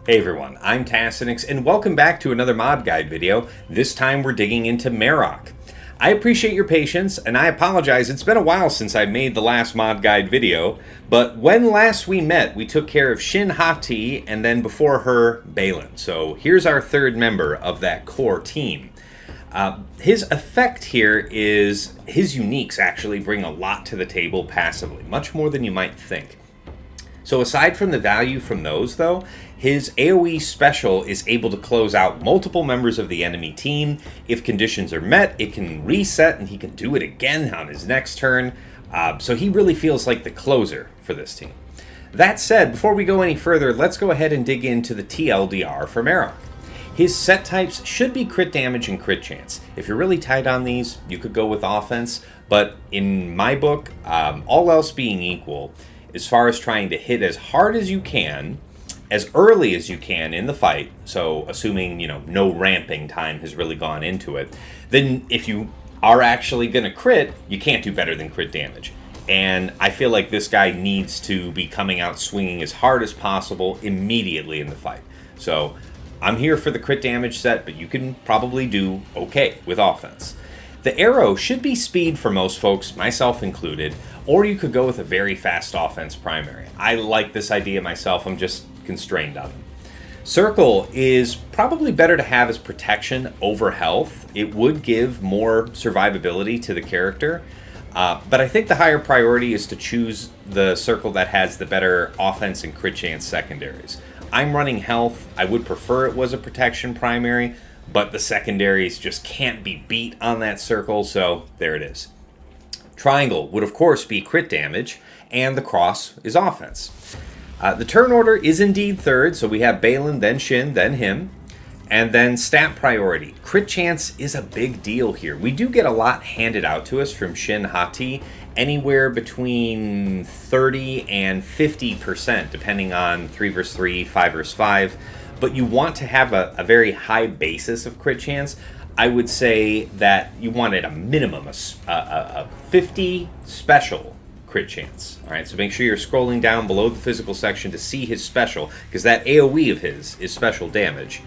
Hey everyone, I'm Tassenix, and welcome back to another mod guide video. This time we're digging into Marrok. I appreciate your patience, and I apologize, it's been a while since I made the last mod guide video, but when last we met, we took care of Shin, and then before her, Baylan. So here's our third member of that core team. His effect here is his uniques actually bring a lot to the table passively, much more than you might think. So aside from the value from those, though, his AoE special is able to close out multiple members of the enemy team. If conditions are met, it can reset and he can do it again on his next turn. So he really feels like the closer for this team. That said, before we go any further, let's go ahead and dig into the TLDR for Marrok. His set types should be crit damage and crit chance. If you're really tight on these, you could go with offense, but in my book, all else being equal, as far as trying to hit as hard as you can, as early as you can in the fight, so assuming, no ramping time has really gone into it, then if you are actually going to crit, you can't do better than crit damage. And I feel like this guy needs to be coming out swinging as hard as possible immediately in the fight. So I'm here for the crit damage set, but you can probably do okay with offense. The arrow should be speed for most folks, myself included, or you could go with a very fast offense primary. I like this idea myself, I'm just constrained on them. Circle is probably better to have as protection over health. It would give more survivability to the character, but I think the higher priority is to choose the circle that has the better offense and crit chance secondaries. I'm running health. I would prefer it was a protection primary, but the secondaries just can't be beat on that circle, so there it is. Triangle would of course be crit damage, and the cross is offense. The turn order is indeed third, so we have Baylan, then Shin, then him, and then stat priority. Crit chance is a big deal here. We do get a lot handed out to us from Shin, anywhere between 30 and 50%, depending on 3 versus 3, 5 versus 5. But you want to have a very high basis of crit chance. I would say that you want at a minimum a 50 special crit chance. All right, so make sure you're scrolling down below the physical section to see his special, because that AoE of his is special damage.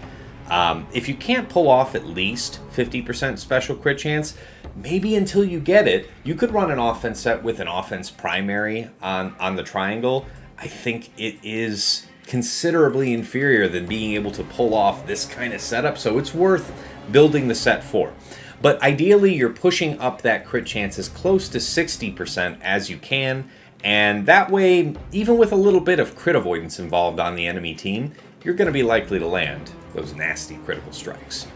If you can't pull off at least 50% special crit chance, maybe until you get it, you could run an offense set with an offense primary on the triangle. I think it is considerably inferior than being able to pull off this kind of setup, so it's worth building the set for. But ideally, you're pushing up that crit chance as close to 60% as you can, and that way, even with a little bit of crit avoidance involved on the enemy team, you're going to be likely to land those nasty critical strikes.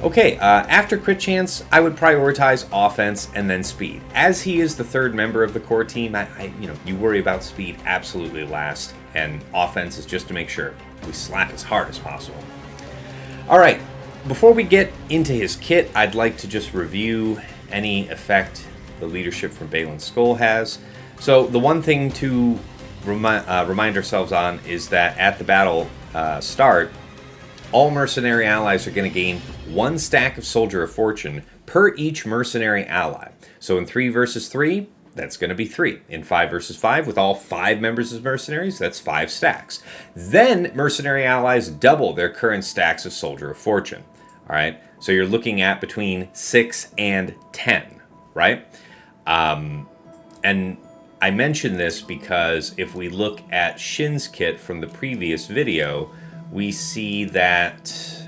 Okay, after crit chance, I would prioritize offense and then speed. As he is the third member of the core team, you worry about speed absolutely last, and offense is just to make sure we slap as hard as possible. All right, before we get into his kit, I'd like to just review any effect the leadership from Baylan's Skull has. So the one thing to remind ourselves on is that at the battle start, all mercenary allies are going to gain 1 stack of Soldier of Fortune per each mercenary ally. So in 3 versus 3, that's going to be 3. In 5 versus 5, with all 5 members as mercenaries, that's 5 stacks. Then mercenary allies double their current stacks of Soldier of Fortune. All right, so you're looking at between 6 and 10, right? And I mention this because if we look at Shin's kit from the previous video, we see that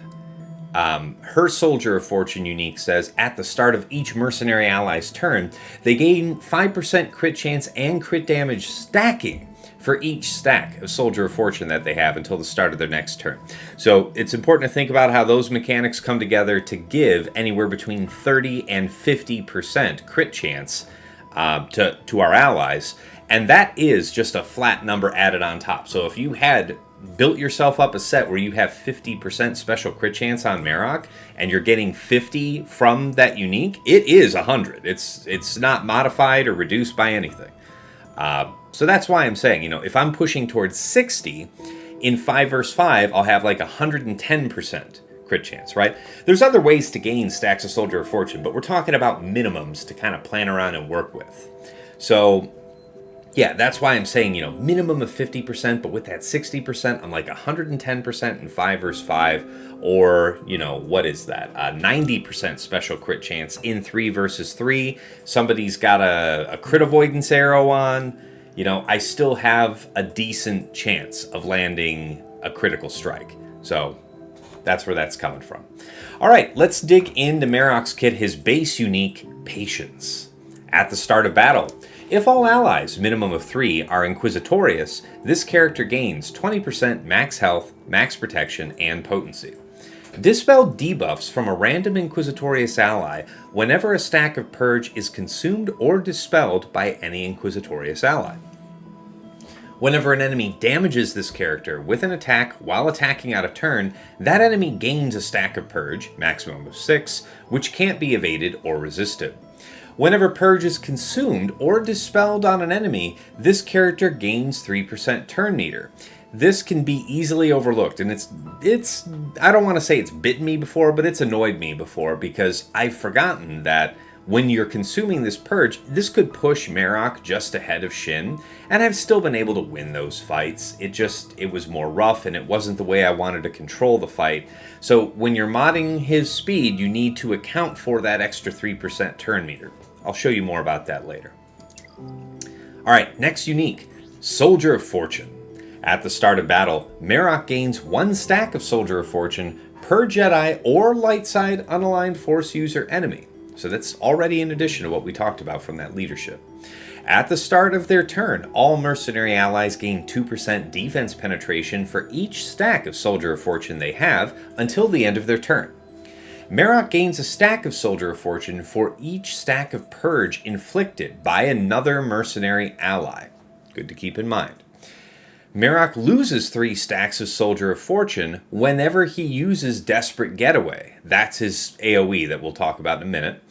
her Soldier of Fortune unique says at the start of each mercenary ally's turn, they gain 5% crit chance and crit damage stacking for each stack of Soldier of Fortune that they have until the start of their next turn. So it's important to think about how those mechanics come together to give anywhere between 30 and 50% crit chance to our allies, and that is just a flat number added on top. So if you had built yourself up a set where you have 50% special crit chance on Marrok, and you're getting 50 from that unique, it is 100. It's not modified or reduced by anything. So that's why I'm saying, if I'm pushing towards 60, in 5 versus 5, I'll have like 110% crit chance, right? There's other ways to gain stacks of Soldier of Fortune, but we're talking about minimums to kind of plan around and work with. So Yeah, that's why I'm saying, minimum of 50%, but with that 60%, I'm like 110% in 5 versus 5, or, what is that? 90% special crit chance in 3 versus 3. Somebody's got a crit avoidance arrow on. I still have a decent chance of landing a critical strike. So that's where that's coming from. All right, let's dig into Marrok's kit, his base unique, Patience. At the start of battle, if all allies, minimum of 3, are Inquisitorious, this character gains 20% max health, max protection, and potency. Dispel debuffs from a random Inquisitorious ally whenever a stack of Purge is consumed or dispelled by any Inquisitorious ally. Whenever an enemy damages this character with an attack while attacking out of turn, that enemy gains a stack of Purge, maximum of 6, which can't be evaded or resisted. Whenever Purge is consumed or dispelled on an enemy, this character gains 3% turn meter. This can be easily overlooked, and it's I don't want to say it's bitten me before, but it's annoyed me before, because I've forgotten that when you're consuming this Purge, this could push Marrok just ahead of Shin, and I've still been able to win those fights. It was more rough, and it wasn't the way I wanted to control the fight. So when you're modding his speed, you need to account for that extra 3% turn meter. I'll show you more about that later. Alright, next unique, Soldier of Fortune. At the start of battle, Marrok gains 1 stack of Soldier of Fortune per Jedi or light side unaligned Force user enemy. So that's already in addition to what we talked about from that leadership. At the start of their turn, all mercenary allies gain 2% defense penetration for each stack of Soldier of Fortune they have until the end of their turn. Marrok gains a stack of Soldier of Fortune for each stack of Purge inflicted by another mercenary ally. Good to keep in mind. Marrok loses 3 stacks of Soldier of Fortune whenever he uses Desperate Getaway. That's his AoE that we'll talk about in a minute.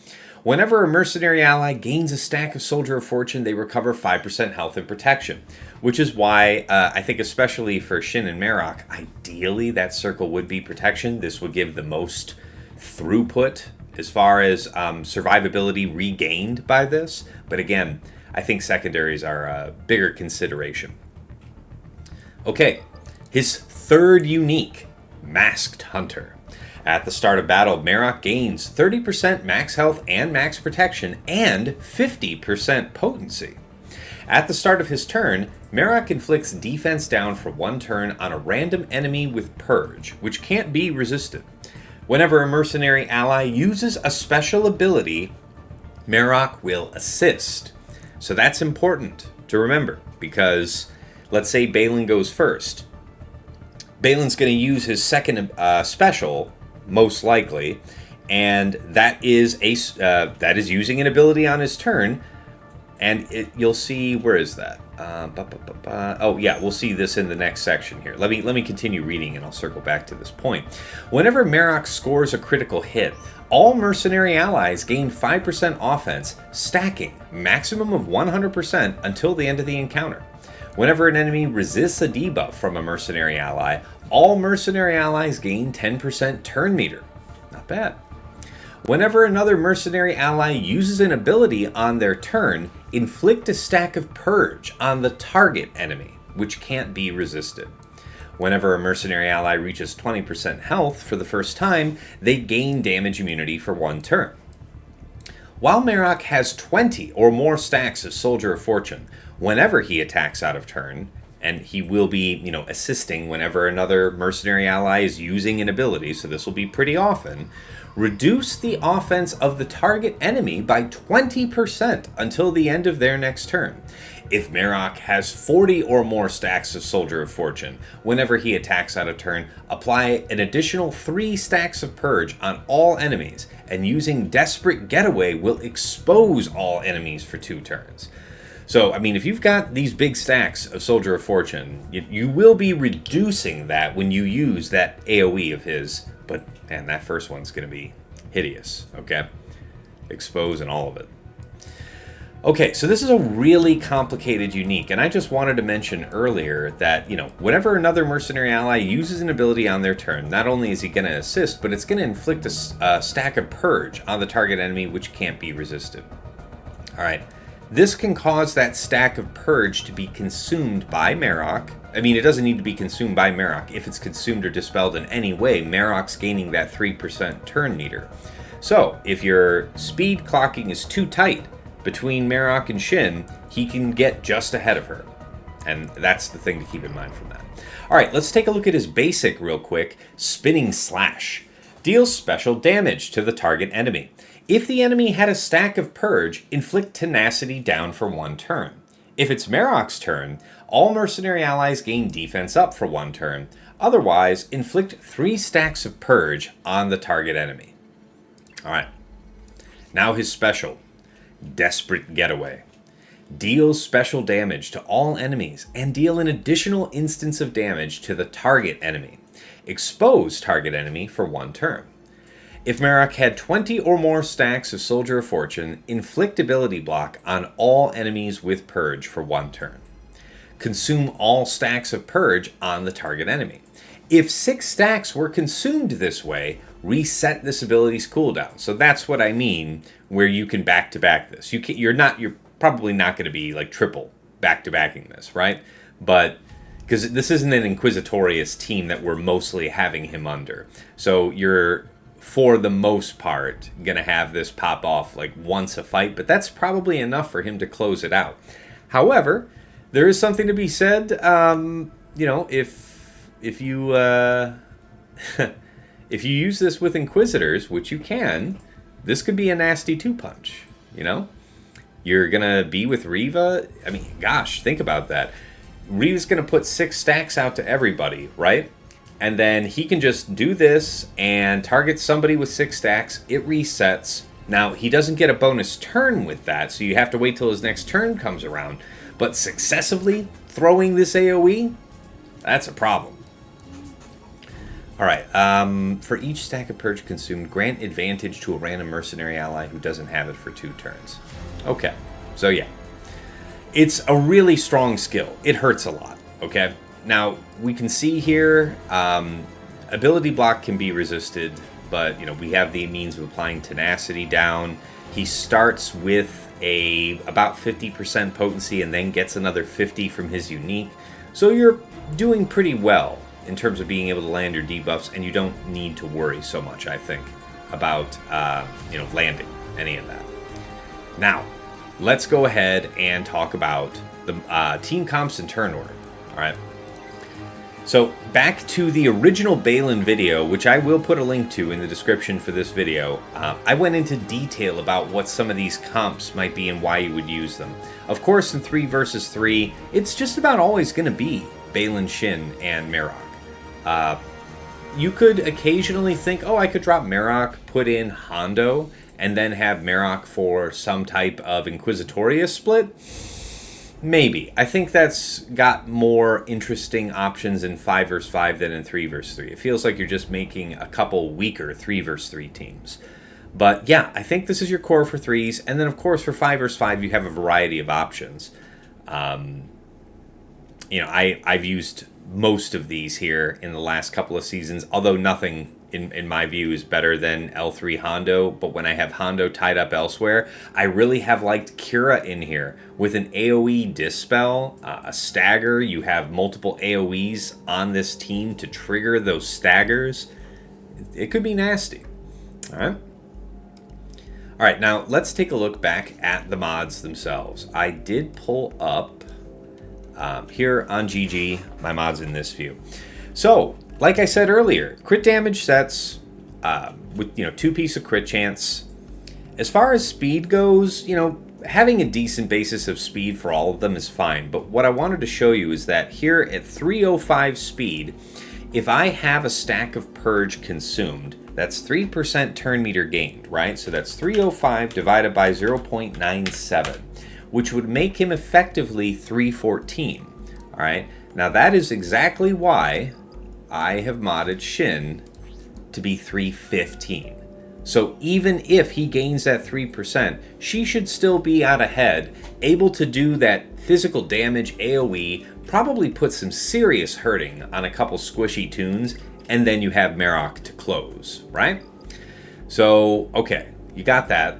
Whenever a mercenary ally gains a stack of Soldier of Fortune, they recover 5% health and protection, which is why I think especially for Shin and Marrok, ideally that circle would be protection. This would give the most throughput as far as survivability regained by this. But again, I think secondaries are a bigger consideration. Okay, his third unique, Masked Hunter. At the start of battle, Marrok gains 30% max health and max protection and 50% potency. At the start of his turn, Marrok inflicts defense down for 1 turn on a random enemy with Purge, which can't be resisted. Whenever a mercenary ally uses a special ability, Marrok will assist. So that's important to remember, because let's say Baylan goes first. Baylan's going to use his second special, most likely, and that is using an ability on his turn. And you'll see, where is that? Oh yeah, we'll see this in the next section here. Let me continue reading, and I'll circle back to this point. Whenever Marrok scores a critical hit, all mercenary allies gain 5% offense, stacking maximum of 100% until the end of the encounter. Whenever an enemy resists a debuff from a mercenary ally, all mercenary allies gain 10% turn meter. Not bad. Whenever another mercenary ally uses an ability on their turn, inflict a stack of Purge on the target enemy, which can't be resisted. Whenever a mercenary ally reaches 20% health for the first time, they gain damage immunity for 1 turn. While Marrok has 20 or more stacks of Soldier of Fortune, whenever he attacks out of turn, and he will be, assisting whenever another mercenary ally is using an ability, so this will be pretty often, reduce the offense of the target enemy by 20% until the end of their next turn. If Marrok has 40 or more stacks of Soldier of Fortune, whenever he attacks out of turn, apply an additional 3 stacks of Purge on all enemies, and using Desperate Getaway will expose all enemies for 2 turns. So, if you've got these big stacks of Soldier of Fortune, you will be reducing that when you use that AoE of his, but man, that first one's going to be hideous, okay? Expose and all of it. Okay, so this is a really complicated unique, and I just wanted to mention earlier that, whenever another mercenary ally uses an ability on their turn, not only is he going to assist, but it's going to inflict a stack of Purge on the target enemy, which can't be resisted. Alright, This can cause that stack of Purge to be consumed by Marrok. I mean, it doesn't need to be consumed by Marrok. If it's consumed or dispelled in any way, Marrok's gaining that 3% turn meter. So, if your speed clocking is too tight between Marrok and Shin, he can get just ahead of her. And that's the thing to keep in mind from that. Alright, let's take a look at his basic real quick. Spinning Slash. Deals special damage to the target enemy. If the enemy had a stack of Purge, inflict Tenacity down for 1 turn. If it's Marrok's turn, all mercenary allies gain defense up for 1 turn. Otherwise, inflict 3 stacks of Purge on the target enemy. Alright. Now his special. Desperate Getaway. Deals special damage to all enemies and deal an additional instance of damage to the target enemy. Expose target enemy for 1 turn. If Marrok had 20 or more stacks of Soldier of Fortune, inflict ability block on all enemies with Purge for 1 turn. Consume all stacks of Purge on the target enemy. If 6 stacks were consumed this way, reset this ability's cooldown. So that's what I mean, where you can back-to-back this. You're probably not going to be like triple back-to-backing this, right? But because this isn't an Inquisitorious team that we're mostly having him under. So you're, for the most part, going to have this pop off like once a fight, but that's probably enough for him to close it out. However, there is something to be said, you know, if you if you use this with Inquisitors, which you can, this could be a nasty 2-punch, you know? You're going to be with Riva. I mean, gosh, think about that. Riva's going to put 6 stacks out to everybody, right? And then he can just do this and target somebody with 6 stacks. It resets. Now, he doesn't get a bonus turn with that, so you have to wait till his next turn comes around. But successively throwing this AoE, that's a problem. Alright, for each stack of Purge consumed, grant advantage to a random mercenary ally who doesn't have it for 2 turns. Okay, so yeah. It's a really strong skill. It hurts a lot, okay? Now, we can see here, ability block can be resisted, but, you know, we have the means of applying Tenacity down. He starts with about 50% potency and then gets another 50 from his unique. So you're doing pretty well in terms of being able to land your debuffs, and you don't need to worry so much, I think, about, you know, landing any of that. Now, let's go ahead and talk about the team comps and turn order. All right. So back to the original Baylan video, which I will put a link to in the description for this video. I went into detail about what some of these comps might be and why you would use them. Of course, in 3 versus 3, it's just about always going to be Baylan, Shin, and Marrok. You could occasionally think, oh, I could drop Marrok, put in Hondo, and then have Marrok for some type of Inquisitorious split. Maybe. I think that's got more interesting options in 5 versus 5 than in 3 versus 3. It feels like you're just making a couple weaker 3 versus 3 teams. But yeah, I think this is your core for 3s. And then, of course, for 5 versus 5, you have a variety of options. You know, I've used most of these here in the last couple of seasons, although nothing in my view is better than L3 Hondo, but when I have Hondo tied up elsewhere, I really have liked Kira in here. With an AoE Dispel, a stagger, you have multiple AoEs on this team to trigger those staggers. It could be nasty. Alright, now let's take a look back at the mods themselves. I did pull up here on GG, my mods in this view. So, like I said earlier, crit damage sets with, 2-piece of crit chance. As far as speed goes, having a decent basis of speed for all of them is fine. But what I wanted to show you is that here at 305 speed, if I have a stack of Purge consumed, that's 3% turn meter gained, right? So that's 305 divided by 0.97. Which would make him effectively 314. All right. Now that is exactly why I have modded Shin to be 315. So even if he gains that 3%, she should still be out ahead, able to do that physical damage AoE, probably put some serious hurting on a couple squishy tunes, and then you have Marrok to close, right? So, okay, you got that.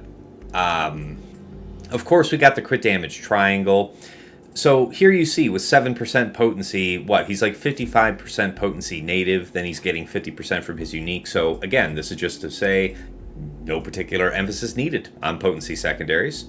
Of course, we got the crit damage triangle. So here you see with 7% potency, what? He's like 55% potency native, then he's getting 50% from his unique. So again, this is just to say no particular emphasis needed on potency secondaries.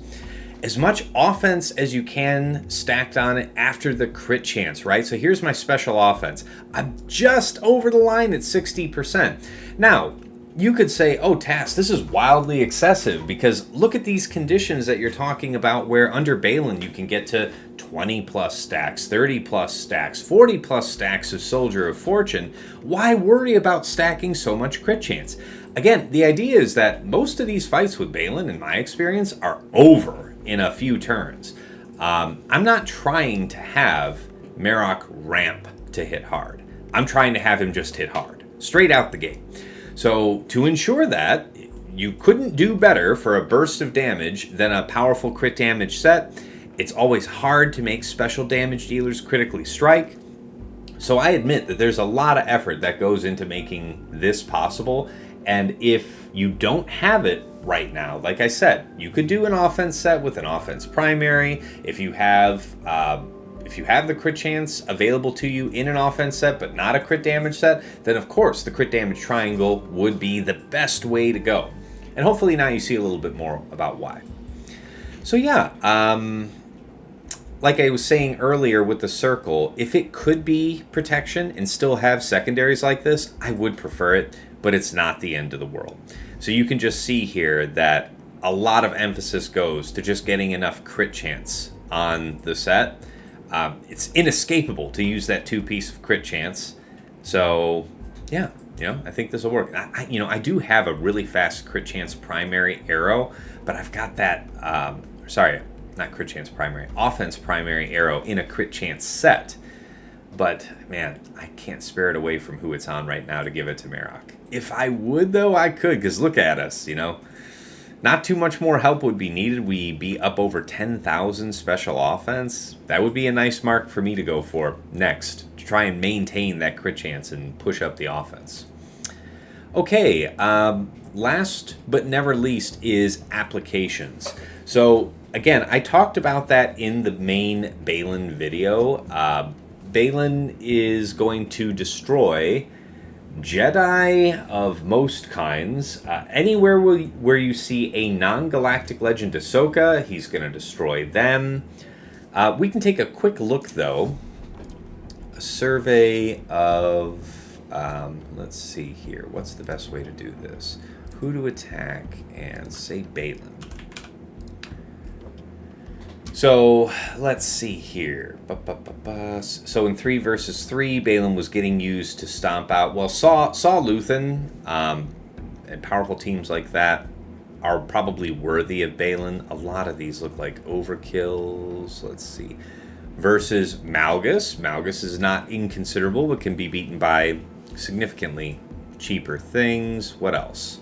As much offense as you can stacked on it after the crit chance, right? So here's my special offense. I'm just over the line at 60%. Now, you could say, oh, Tass, this is wildly excessive because look at these conditions that you're talking about where under Baylan you can get to 20 plus stacks, 30 plus stacks, 40 plus stacks of Soldier of Fortune. Why worry about stacking so much crit chance? Again, the idea is that most of these fights with Baylan, in my experience, are over in a few turns. I'm not trying to have Marrok ramp to hit hard. I'm trying to have him just hit hard, straight out the gate. So to ensure that, you couldn't do better for a burst of damage than a powerful crit damage set. It's always hard to make special damage dealers critically strike. So I admit that there's a lot of effort that goes into making this possible. And if you don't have it right now, like I said, you could do an offense set with an offense primary. If you have the crit chance available to you in an offense set but not a crit damage set, then of course the crit damage triangle would be the best way to go. And hopefully now you see a little bit more about why. So yeah, like I was saying earlier with the circle, if it could be protection and still have secondaries like this, I would prefer it, but it's not the end of the world. So you can just see here that a lot of emphasis goes to just getting enough crit chance on the set. It's inescapable to use that 2-piece of crit chance. So yeah, I think this will work. I do have a really fast crit chance primary arrow, but I've got that, not crit chance primary, offense primary arrow in a crit chance set. But man, I can't spare it away from who it's on right now to give it to Marrok. If I would though, I could, because look at us, Not too much more help would be needed. We'd be up over 10,000 special offense. That would be a nice mark for me to go for next, to try and maintain that crit chance and push up the offense. Okay, last but never least is applications. So again, I talked about that in the main Baylan video. Baylan is going to destroy Jedi of most kinds. Anywhere where you see a non-galactic legend Ahsoka, he's going to destroy them. We can take a quick look, though. A survey of... let's see here. What's the best way to do this? Who to attack and say Baylan. So let's see here. So in 3 versus 3, Baylan was getting used to stomp out. Well, Saw Luthen and powerful teams like that are probably worthy of Baylan. A lot of these look like overkills. Let's see. Versus Malgus. Malgus is not inconsiderable, but can be beaten by significantly cheaper things. What else?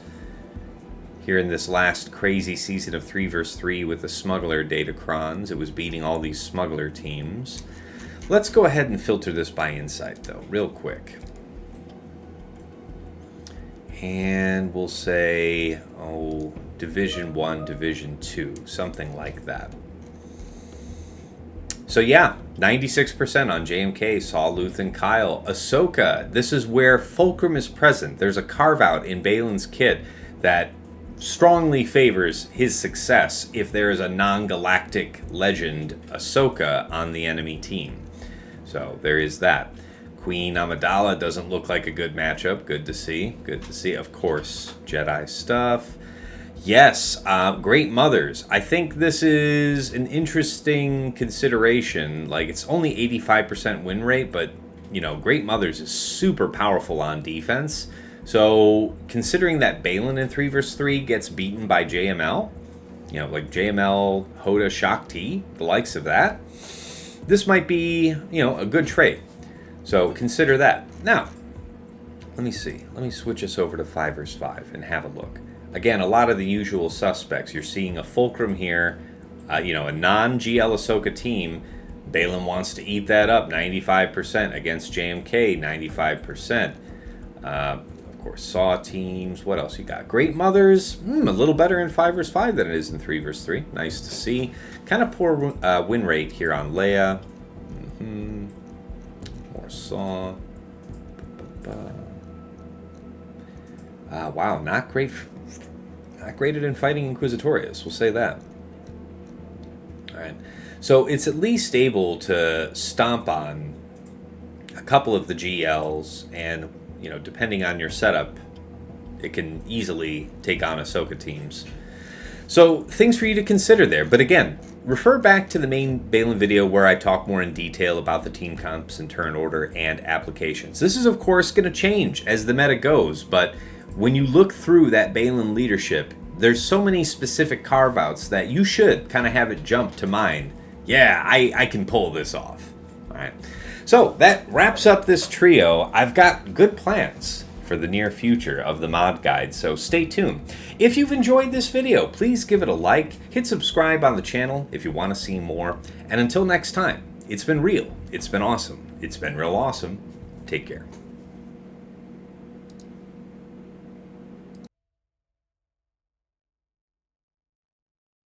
Here in this last crazy season of 3 vs 3 with the smuggler Datacrons, it was beating all these smuggler teams. Let's go ahead and filter this by insight, though, real quick. And we'll say, Division 1, Division 2, something like that. So yeah, 96% on JMK, Saw, Luthen, Kyle. Ahsoka, this is where Fulcrum is present. There's a carve-out in Baylan's kit that strongly favors his success if there is a non-galactic legend Ahsoka on the enemy team. So there is that. Queen Amidala doesn't look like a good matchup. Good to see. Good to see. Of course, Jedi stuff. Yes, Great Mothers. I think this is an interesting consideration. Like, it's only 85% win rate, but, Great Mothers is super powerful on defense. So, considering that Baylan in 3 vs 3 gets beaten by JML, like JML, Hoda, Shakti, the likes of that, this might be, a good trade. So, consider that. Now, let me see. Let me switch us over to 5 vs 5 and have a look. Again, a lot of the usual suspects. You're seeing a Fulcrum here, a non-GL Ahsoka team. Baylan wants to eat that up, 95% against JMK, 95%. Of Of course, Saw teams. What else you got? Great Mothers. A little better in 5 vs 5 than it is in 3 vs 3. Nice to see. Kind of poor win rate here on Leia. More Saw. Wow, not great. Not graded in fighting Inquisitorius. We'll say that. All right. So it's at least able to stomp on a couple of the GLs, and depending on your setup, it can easily take on Ahsoka teams. So things for you to consider there. But again, refer back to the main Baylan video where I talk more in detail about the team comps and turn order and applications. This is of course going to change as the meta goes, but when you look through that Baylan leadership, there's so many specific carve-outs that you should kind of have it jump to mind. Yeah, I can pull this off. All right. So that wraps up this trio. I've got good plans for the near future of the mod guide, so stay tuned. If you've enjoyed this video, please give it a like, hit subscribe on the channel if you want to see more, and until next time, it's been real, it's been awesome, it's been real awesome. Take care.